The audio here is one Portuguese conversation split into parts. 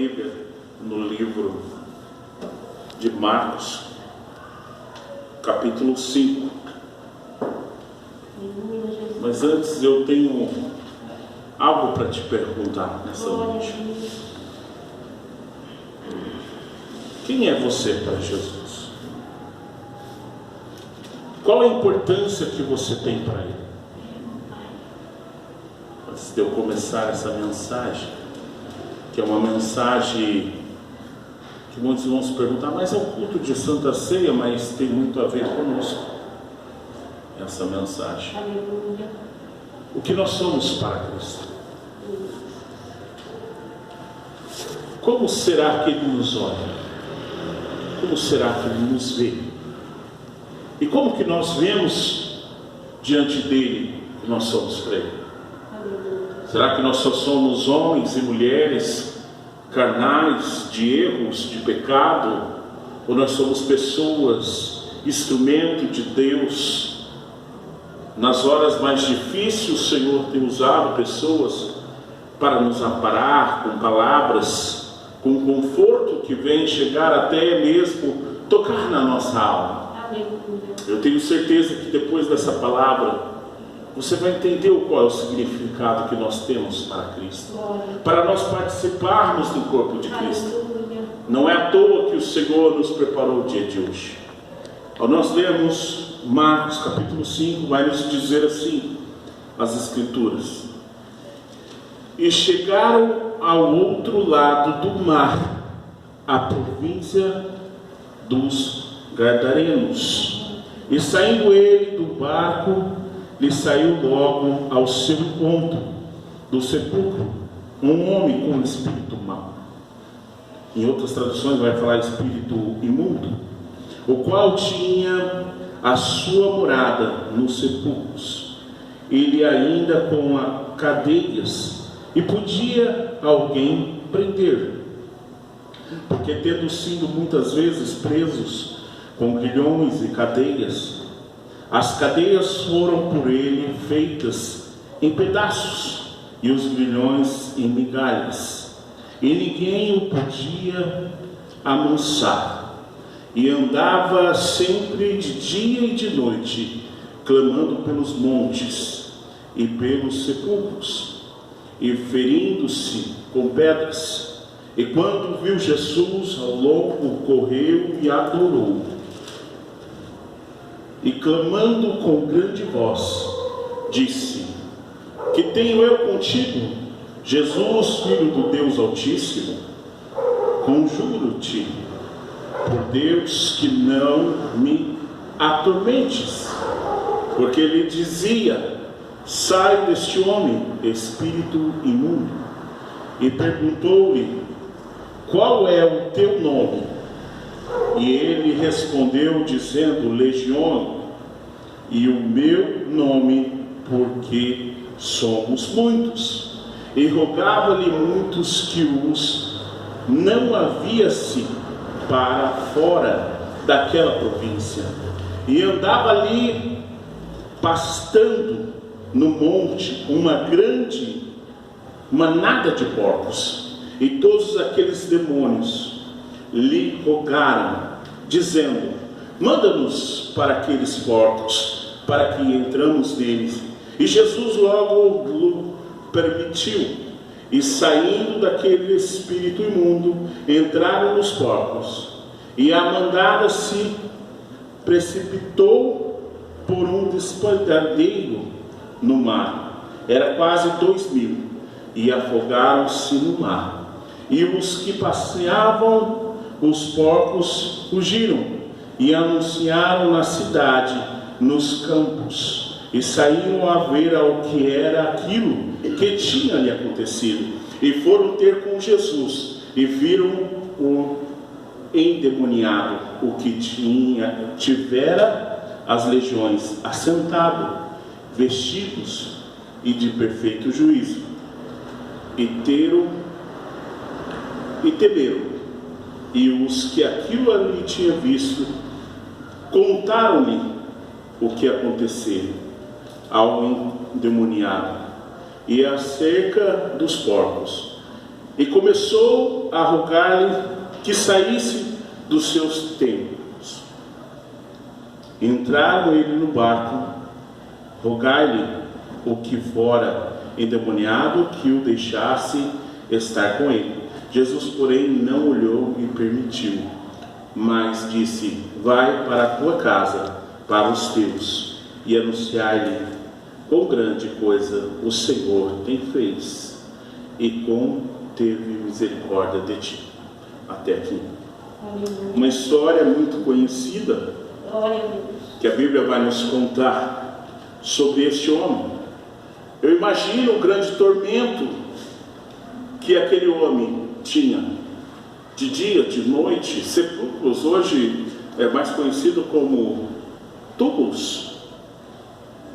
Bíblia no livro de Marcos, capítulo 5. Mas antes eu tenho algo para te perguntar nessa noite. Quem é você para Jesus? Qual a importância que você tem para Ele? Antes de eu começar essa mensagem, que é uma mensagem que muitos vão se perguntar, mas é o culto de Santa Ceia, mas tem muito a ver conosco, essa mensagem. Aleluia. O que nós somos para Cristo? Como será que Ele nos olha? Como será que Ele nos vê? E como que nós vemos diante dEle que nós somos para Ele? Será que nós só somos homens e mulheres carnais, de erros, de pecado? Ou nós somos pessoas, instrumento de Deus? Nas horas mais difíceis, o Senhor tem usado pessoas para nos amparar com palavras, com conforto que vem chegar até mesmo tocar na nossa alma. Eu tenho certeza que depois dessa palavra você vai entender qual é o significado que nós temos para Cristo, para nós participarmos do corpo de Cristo. Não é à toa que o Senhor nos preparou o dia de hoje. Ao nós lermos Marcos capítulo 5, vai nos dizer assim as Escrituras: e chegaram ao outro lado do mar, a província dos Gadarenos, e saindo ele do barco, lhe saiu logo ao seu encontro do sepulcro um homem com espírito mau. Em outras traduções vai falar espírito imundo, o qual tinha a sua morada nos sepulcros, ele ainda com cadeias, e podia alguém prender, porque tendo sido muitas vezes presos com grilhões e cadeias, as cadeias foram por ele feitas em pedaços, e os grilhões em migalhas, e ninguém o podia amansar, e andava sempre de dia e de noite, clamando pelos montes e pelos sepulcros, e ferindo-se com pedras. E quando viu Jesus ao longe, correu e adorou, e clamando com grande voz, disse: que tenho eu contigo, Jesus, Filho do Deus Altíssimo? Conjuro-te por Deus que não me atormentes. Porque ele dizia: sai deste homem, espírito imundo. E perguntou-lhe: qual é o teu nome? E ele respondeu dizendo: Legião, e o meu nome, porque somos muitos. E rogava-lhe muitos que os não havia-se para fora daquela província. E andava ali pastando no monte uma grande manada de porcos, e todos aqueles demônios lhe rogaram, dizendo: manda-nos para aqueles porcos, para que entramos neles. E Jesus logo lhe permitiu, e saindo daquele espírito imundo, entraram nos porcos, e a mandada se precipitou por um despenhadeiro no mar. Era quase 2000, e afogaram-se no mar. E os que passeavam os porcos fugiram e anunciaram na cidade, nos campos, e saíram a ver ao que era aquilo que tinha lhe acontecido. E foram ter com Jesus, e viram o endemoniado, o que tivera as legiões, assentado, vestidos e de perfeito juízo, e temeram. E os que aquilo ali tinha visto contaram-lhe o que acontecera ao endemoniado e acerca dos porcos. e começou a rogar-lhe que saísse dos seus templos. Entraram ele no barco, rogai-lhe o que fora endemoniado que o deixasse estar com ele. Jesus, porém, não olhou e permitiu, mas disse: vai para a tua casa, para os teus, e anunciai-lhe quão grande coisa o Senhor tem feito, e como teve misericórdia de ti. Até aqui. Uma história muito conhecida, que a Bíblia vai nos contar sobre este homem. Eu imagino o grande tormento que aquele homem tinha, de dia, de noite, sepulcros, hoje é mais conhecido como túmulos.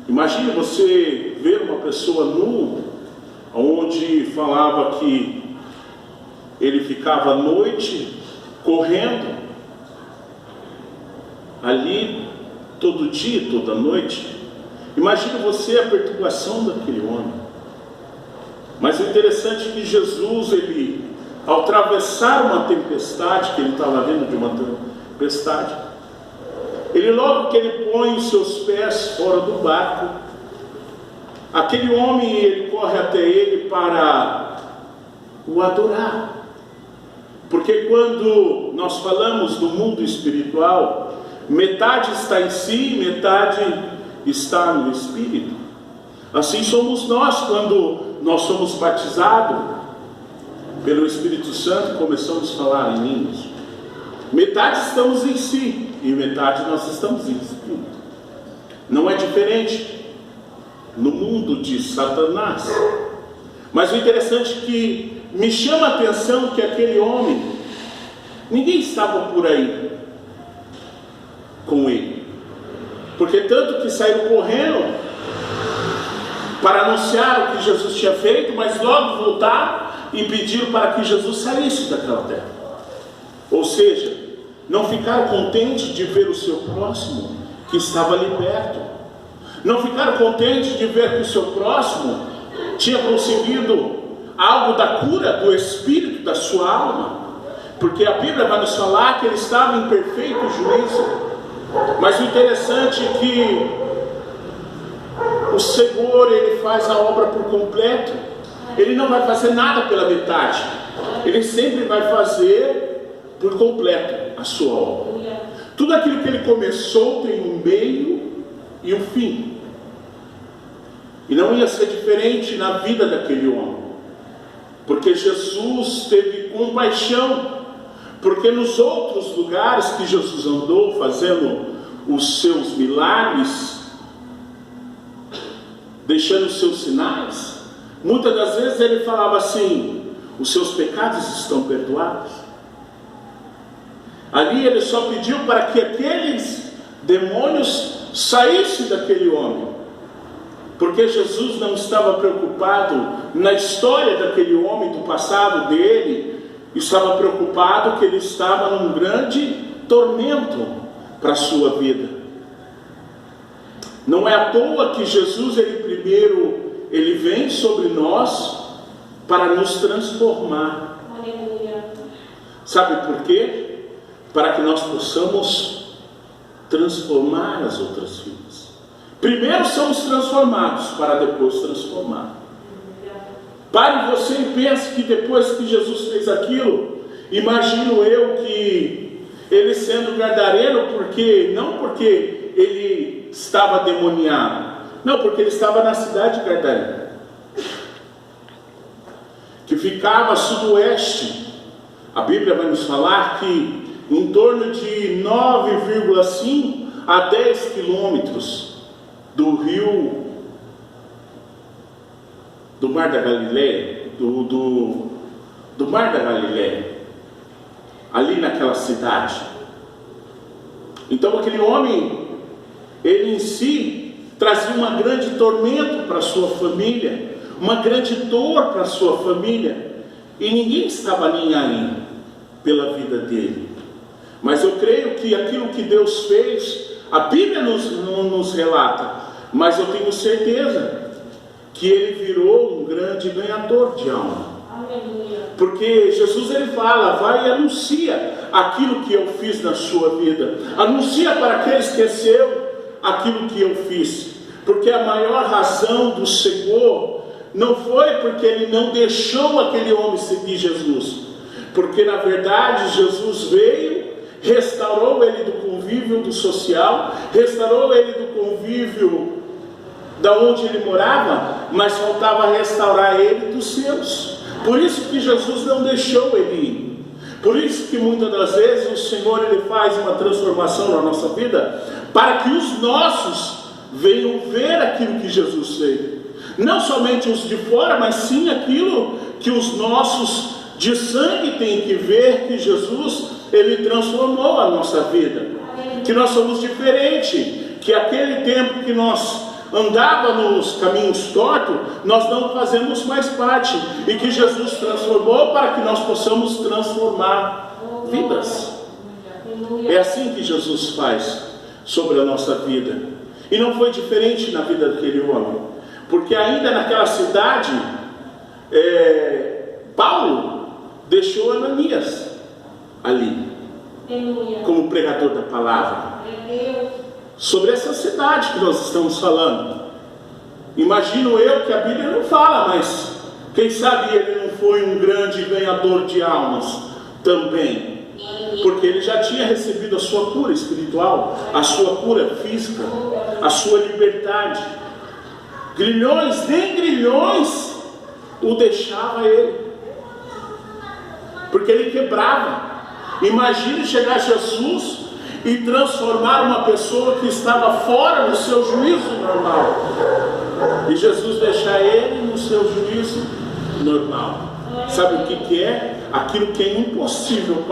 Imagine você ver uma pessoa nua, onde falava que ele ficava à noite correndo ali todo dia, toda noite. Imagine você a perturbação daquele homem. Mas o interessante é que Jesus, ele, ao atravessar uma tempestade, que ele estava vindo de uma tempestade, ele, logo que ele põe os seus pés fora do barco, aquele homem, ele corre até ele para o adorar. Porque quando nós falamos do mundo espiritual, metade está em si, metade está no Espírito. Assim somos nós, quando nós somos batizados pelo Espírito Santo, começamos a falar em línguas. Metade estamos em si e metade nós estamos em Espírito. Não é diferente no mundo de Satanás. Mas o interessante é que me chama a atenção que aquele homem, ninguém estava por aí com ele. Porque tanto que saíram correndo para anunciar o que Jesus tinha feito, mas logo voltaram e pediram para que Jesus saísse daquela terra. Ou seja, não ficaram contentes de ver o seu próximo que estava ali perto. Não ficaram contentes de ver que o seu próximo tinha conseguido algo da cura do espírito da sua alma. Porque a Bíblia vai nos falar que ele estava em perfeito juízo. Mas o interessante é que o Senhor, ele faz a obra por completo. Ele não vai fazer nada pela metade. Ele sempre vai fazer por completo a sua obra. Tudo aquilo que ele começou tem um meio e um fim. E não ia ser diferente na vida daquele homem. Porque Jesus teve compaixão. Porque nos outros lugares que Jesus andou fazendo os seus milagres, deixando os seus sinais, muitas das vezes ele falava assim: os seus pecados estão perdoados. Ali ele só pediu para que aqueles demônios saíssem daquele homem. Porque Jesus não estava preocupado na história daquele homem, do passado dele. Estava preocupado que ele estava num grande tormento para a sua vida. Não é à toa que Jesus, ele vem sobre nós para nos transformar. Aleluia. Sabe por quê? Para que nós possamos transformar as outras vidas. Primeiro somos transformados, para depois transformar. Pare você e pense que depois que Jesus fez aquilo, imagino eu que ele sendo gadareno, não porque ele estava demoniado, não, porque ele estava na cidade de Gadareno, que ficava a sudoeste. A Bíblia vai nos falar que em torno de 9,5 a 10 quilômetros do rio, do Mar da Galileia, do Mar da Galileia, ali naquela cidade. Então aquele homem, ele em si trazia uma grande tormento para a sua família, uma grande dor para a sua família, e ninguém estava nem aí pela vida dele. Mas eu creio que aquilo que Deus fez, a Bíblia não nos relata, mas eu tenho certeza que ele virou um grande ganhador de alma. Porque Jesus ele fala, vai e anuncia aquilo que eu fiz na sua vida. Anuncia para quem esqueceu aquilo que eu fiz. Porque a maior razão do Senhor não foi porque ele não deixou aquele homem seguir Jesus. Porque na verdade Jesus veio, restaurou ele do convívio do social, restaurou ele do convívio da onde ele morava, mas faltava restaurar ele dos seus. Por isso que Jesus não deixou ele ir. Por isso que muitas das vezes o Senhor ele faz uma transformação na nossa vida, para que os nossos venham ver aquilo que Jesus fez. Não somente os de fora, mas sim aquilo que os nossos de sangue têm que ver, que Jesus ele transformou a nossa vida. Que nós somos diferentes, que aquele tempo que nós andava nos caminhos tortos, nós não fazemos mais parte, e que Jesus transformou para que nós possamos transformar vidas. É assim que Jesus faz sobre a nossa vida, e não foi diferente na vida daquele homem, porque ainda naquela cidade, Paulo deixou Ananias ali, como pregador da palavra. Sobre essa cidade que nós estamos falando, imagino eu que a Bíblia não fala, mas quem sabe ele não foi um grande ganhador de almas também, porque ele já tinha recebido a sua cura espiritual, a sua cura física, a sua liberdade. Grilhões, nem grilhões o deixava ele, porque ele quebrava. Imagine chegar Jesus e transformar uma pessoa que estava fora do seu juízo normal, e Jesus deixar ele no seu juízo normal. Sabe o que é? Aquilo que é impossível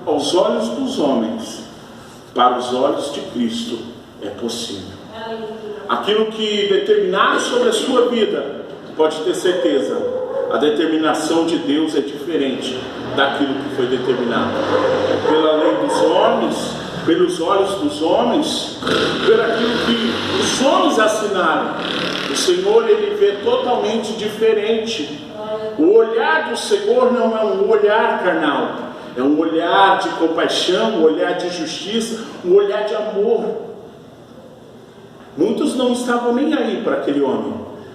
aos olhos dos homens, para os olhos de Cristo é possível. Aquilo que determinar sobre a sua vida, pode ter certeza, a determinação de Deus é diferente daquilo que foi determinado pela lei dos homens, pelos olhos dos homens, por aquilo que os homens assinaram. O Senhor ele vê totalmente diferente. O olhar do Senhor não é um olhar carnal, é um olhar de compaixão, um olhar de justiça, um olhar de amor. Muitos não estavam nem aí para aquele homem,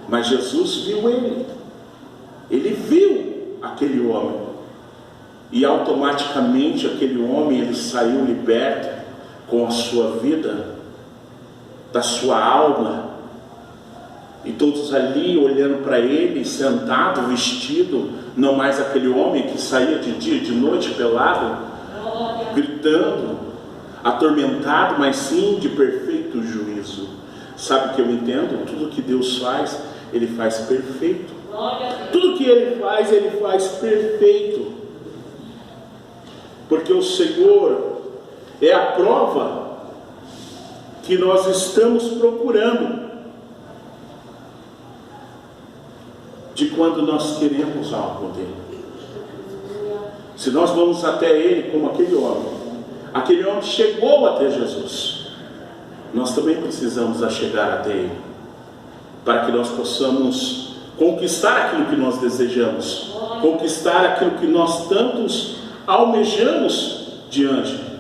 mas Jesus viu ele. Ele viu aquele homem, e automaticamente aquele homem ele saiu liberto, com a sua vida, da sua alma. E todos ali olhando para ele, sentado, vestido, não mais aquele homem que saía de dia e de noite pelado, gritando, atormentado, mas sim de perfeito juízo. Sabe o que eu entendo? Tudo que Deus faz, ele faz perfeito. Tudo que ele faz perfeito. Porque o Senhor é a prova que nós estamos procurando de quando nós queremos algo dele. Se nós vamos até ele como aquele homem chegou até Jesus, nós também precisamos chegar até ele, para que nós possamos conquistar aquilo que nós desejamos, conquistar aquilo que nós tantos almejamos diante.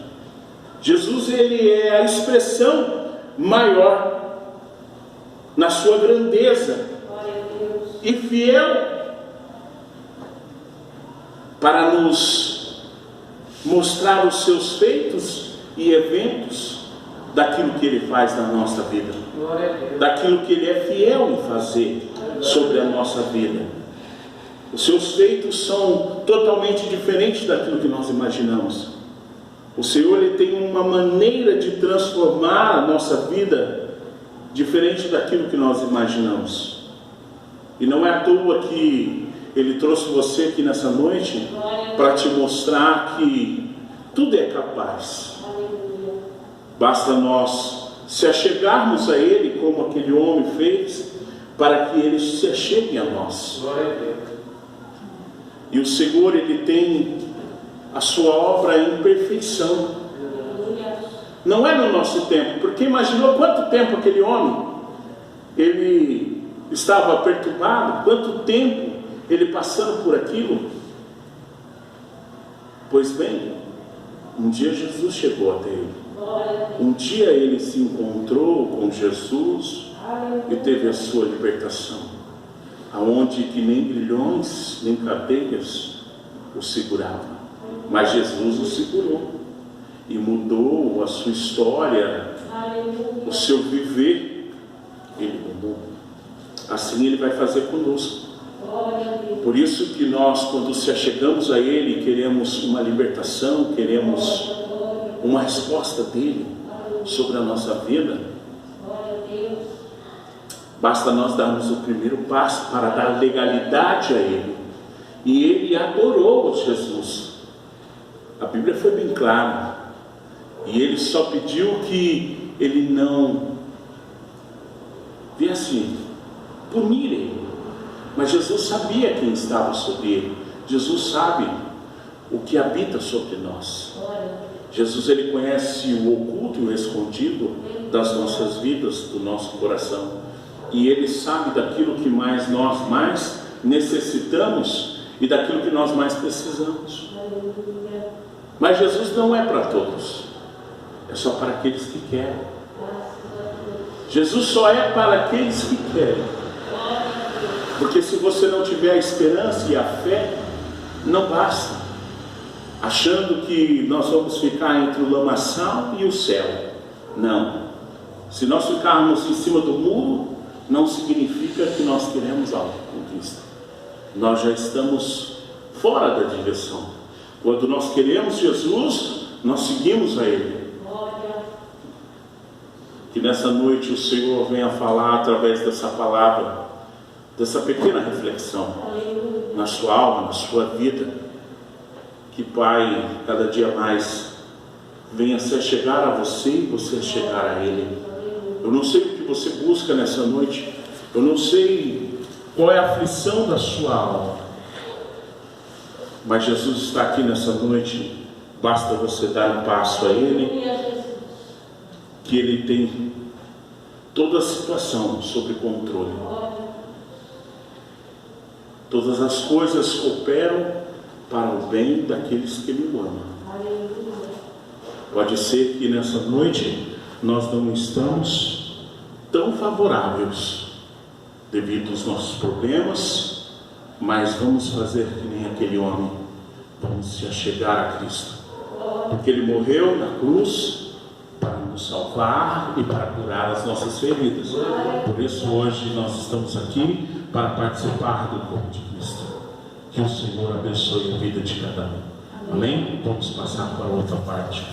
Jesus ele é a expressão maior na sua grandeza e fiel para nos mostrar os seus feitos e eventos daquilo que ele faz na nossa vida, daquilo que ele é fiel em fazer sobre a nossa vida. Os seus feitos são totalmente diferentes daquilo que nós imaginamos. O Senhor ele tem uma maneira de transformar a nossa vida diferente daquilo que nós imaginamos. E não é à toa que ele trouxe você aqui nessa noite para te mostrar que tudo é capaz. Basta nós se achegarmos a ele como aquele homem fez, para que ele se achegue a nós. E o Senhor ele tem a sua obra em perfeição. Não é no nosso tempo, porque imaginou quanto tempo aquele homem ele estava perturbado, quanto tempo ele passando por aquilo. Pois bem, um dia Jesus chegou até ele. Um dia ele se encontrou com Jesus e teve a sua libertação, aonde que nem grilhões, nem cadeias o seguravam, mas Jesus o segurou e mudou a sua história, o seu viver, ele mudou. Assim ele vai fazer conosco. Por isso que nós, quando se achegamos a ele, queremos uma libertação, queremos uma resposta dele sobre a nossa vida, basta nós darmos o primeiro passo para dar legalidade a ele. E ele adorou Jesus. A Bíblia foi bem clara. E ele só pediu que ele não viesse punir ele. Mas Jesus sabia quem estava sobre ele. Jesus sabe o que habita sobre nós. Jesus, ele conhece o oculto e o escondido das nossas vidas, do nosso coração. E ele sabe daquilo que nós mais necessitamos e daquilo que nós mais precisamos. Mas Jesus não é para todos. É só para aqueles que querem. Jesus só é para aqueles que querem. Porque se você não tiver a esperança e a fé, não basta. Achando que nós vamos ficar entre o lamaçal e o céu. Não. Se nós ficarmos em cima do muro, não significa que nós queremos autoconquista. Nós já estamos fora da direção. Quando nós queremos Jesus, nós seguimos a Ele. Que nessa noite o Senhor venha falar através dessa palavra, dessa pequena reflexão na sua alma, na sua vida. Que Pai, cada dia mais venha se chegar a você e você chegar a Ele. Eu não sei o que você busca nessa noite, eu não sei qual é a aflição da sua alma, mas Jesus está aqui nessa noite. Basta você dar um passo a Ele, que Ele tem toda a situação sob controle. Todas as coisas cooperam para o bem daqueles que Ele ama. Pode ser que nessa noite nós não estamos tão favoráveis devido aos nossos problemas, mas vamos fazer que nem aquele homem. Vamos se achegar a Cristo, porque Ele morreu na cruz para nos salvar e para curar as nossas feridas. Por isso hoje nós estamos aqui para participar do corpo de Cristo. Que o Senhor abençoe a vida de cada um. Amém? Vamos passar para outra parte.